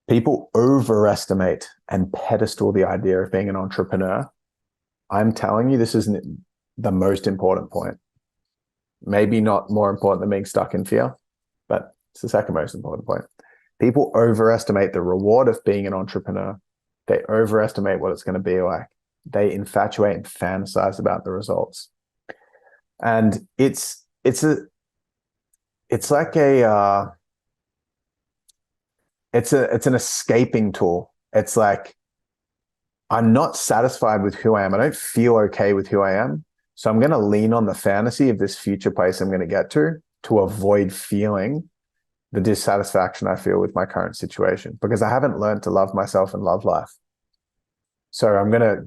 People overestimate and pedestal the idea of being an entrepreneur. I'm telling you, this isn't the most important point. Maybe not more important than being stuck in fear, but it's the second most important point. People overestimate the reward of being an entrepreneur. They overestimate what it's going to be like. They infatuate and fantasize about the results. And it's like it's an escaping tool. It's like, I'm not satisfied with who I am. I don't feel okay with who I am. So I'm going to lean on the fantasy of this future place I'm going to get to avoid feeling the dissatisfaction I feel with my current situation, because I haven't learned to love myself and love life. So I'm going to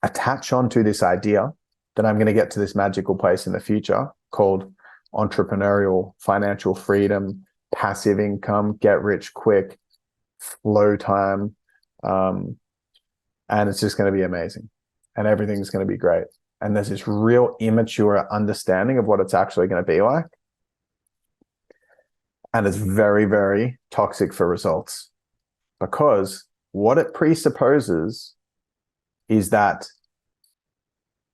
attach onto this idea that I'm going to get to this magical place in the future called entrepreneurial financial freedom, passive income, get rich quick, flow time. And it's just going to be amazing. And everything's going to be great. And there's this real immature understanding of what it's actually going to be like. And it's very, very toxic for results, because what it presupposes is that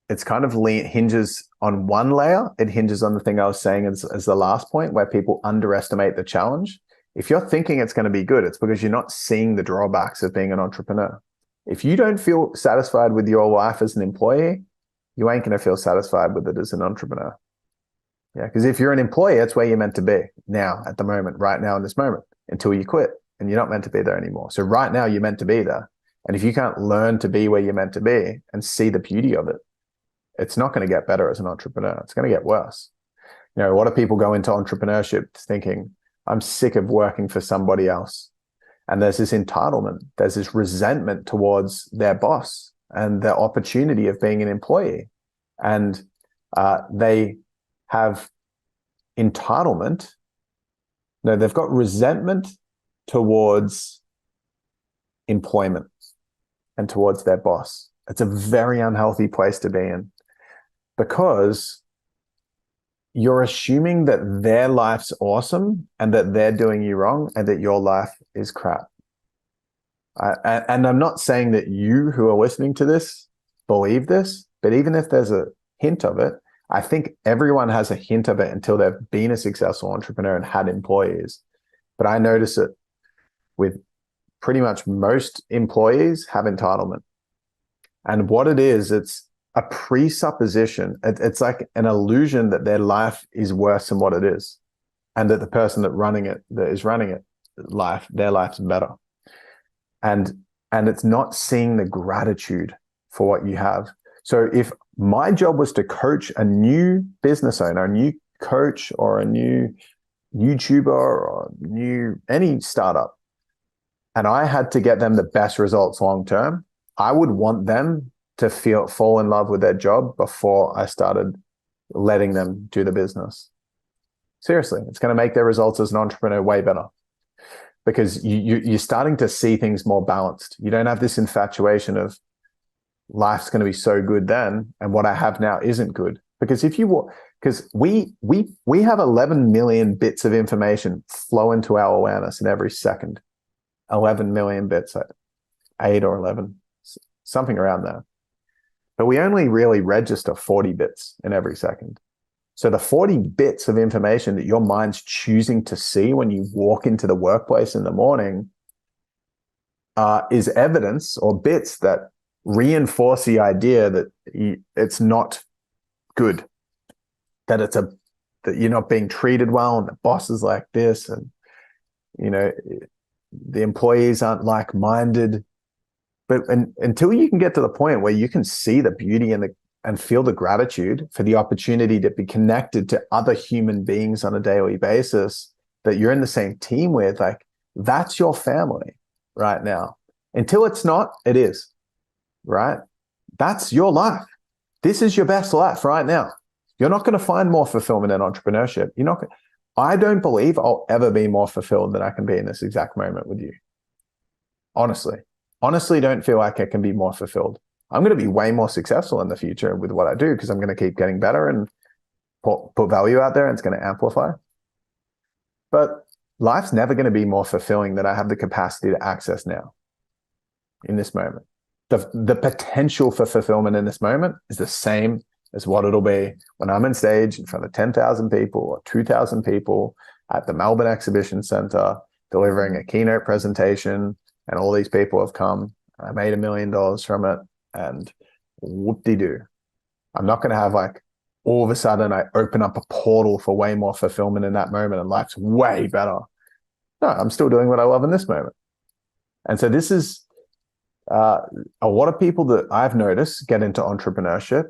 it's kind of hinges on one layer. It hinges on the thing I was saying as the last point, where people underestimate the challenge. If you're thinking it's going to be good, it's because you're not seeing the drawbacks of being an entrepreneur. If you don't feel satisfied with your life as an employee, you ain't going to feel satisfied with it as an entrepreneur. Yeah, because if you're an employee, that's where you're meant to be now, at the moment, right now in this moment, until you quit, and you're not meant to be there anymore. So right now you're meant to be there. And if you can't learn to be where you're meant to be and see the beauty of it, it's not going to get better as an entrepreneur. It's going to get worse. You know, a lot of people go into entrepreneurship thinking, I'm sick of working for somebody else. And there's this entitlement, there's this resentment towards their boss and the opportunity of being an employee. And they have entitlement. No, they've got resentment towards employment and towards their boss. It's a very unhealthy place to be in, because you're assuming that their life's awesome and that they're doing you wrong and that your life is crap. And I'm not saying that you who are listening to this believe this, but even if there's a hint of it, I think everyone has a hint of it until they've been a successful entrepreneur and had employees. But I notice it with pretty much most employees have entitlement. And what it is, it's a presupposition. It's like an illusion that their life is worse than what it is, and that the person that is running it, their life's better. And it's not seeing the gratitude for what you have. So if my job was to coach a new business owner, a new coach, or a new YouTuber, or any startup, and I had to get them the best results long term, I would want them to fall in love with their job before I started letting them do the business. Seriously, it's going to make their results as an entrepreneur way better, because you're starting to see things more balanced. You don't have this infatuation of life's going to be so good then, and what I have now isn't good. Because we have 11 million bits of information flow into our awareness in every second. 11 million bits, 8 or 11, something around there. But we only really register 40 bits in every second. So the 40 bits of information that your mind's choosing to see when you walk into the workplace in the morning is evidence, or bits that reinforce the idea that it's not good, that that you're not being treated well, and the boss is like this, and the employees aren't like-minded. But until you can get to the point where you can see the beauty and feel the gratitude for the opportunity to be connected to other human beings on a daily basis that you're in the same team with, like, that's your family right now. Until it's not, it is, right? That's your life. This is your best life right now. You're not going to find more fulfillment in entrepreneurship. I don't believe I'll ever be more fulfilled than I can be in this exact moment with you. Honestly, don't feel like I can be more fulfilled. I'm going to be way more successful in the future with what I do, because I'm going to keep getting better and put value out there, and it's going to amplify. But life's never going to be more fulfilling than I have the capacity to access now in this moment. The potential for fulfillment in this moment is the same as what it'll be when I'm on stage in front of 10,000 people or 2,000 people at the Melbourne Exhibition Centre delivering a keynote presentation, and all these people have come. I made $1 million from it, and whoop-de-doo. I'm not going to have like all of a sudden I open up a portal for way more fulfillment in that moment and life's way better. No, I'm still doing what I love in this moment. And so this is a lot of people that I've noticed get into entrepreneurship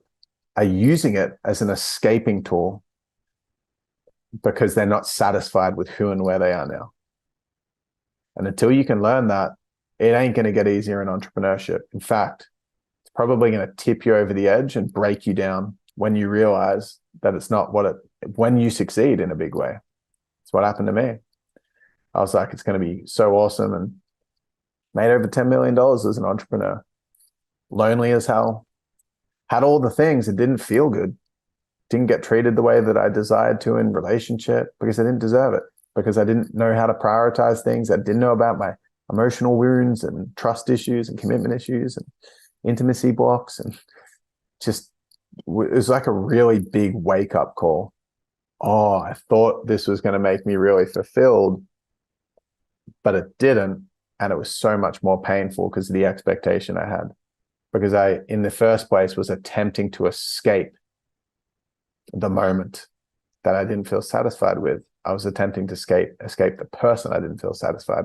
are using it as an escaping tool because they're not satisfied with who and where they are now. And until you can learn that, it ain't going to get easier in entrepreneurship. In fact, it's probably going to tip you over the edge and break you down when you realize that it's not what when you succeed in a big way. It's what happened to me. I was like, it's going to be so awesome, and made over $10 million as an entrepreneur. Lonely as hell. Had all the things. It didn't feel good. Didn't get treated the way that I desired to in relationship because I didn't deserve it. Because I didn't know how to prioritize things. I didn't know about my emotional wounds and trust issues and commitment issues and intimacy blocks. And just, it was like a really big wake up call. Oh, I thought this was going to make me really fulfilled, but it didn't. And it was so much more painful because of the expectation I had. Because I, in the first place, was attempting to escape the moment that I didn't feel satisfied with. I was attempting to escape the person I didn't feel satisfied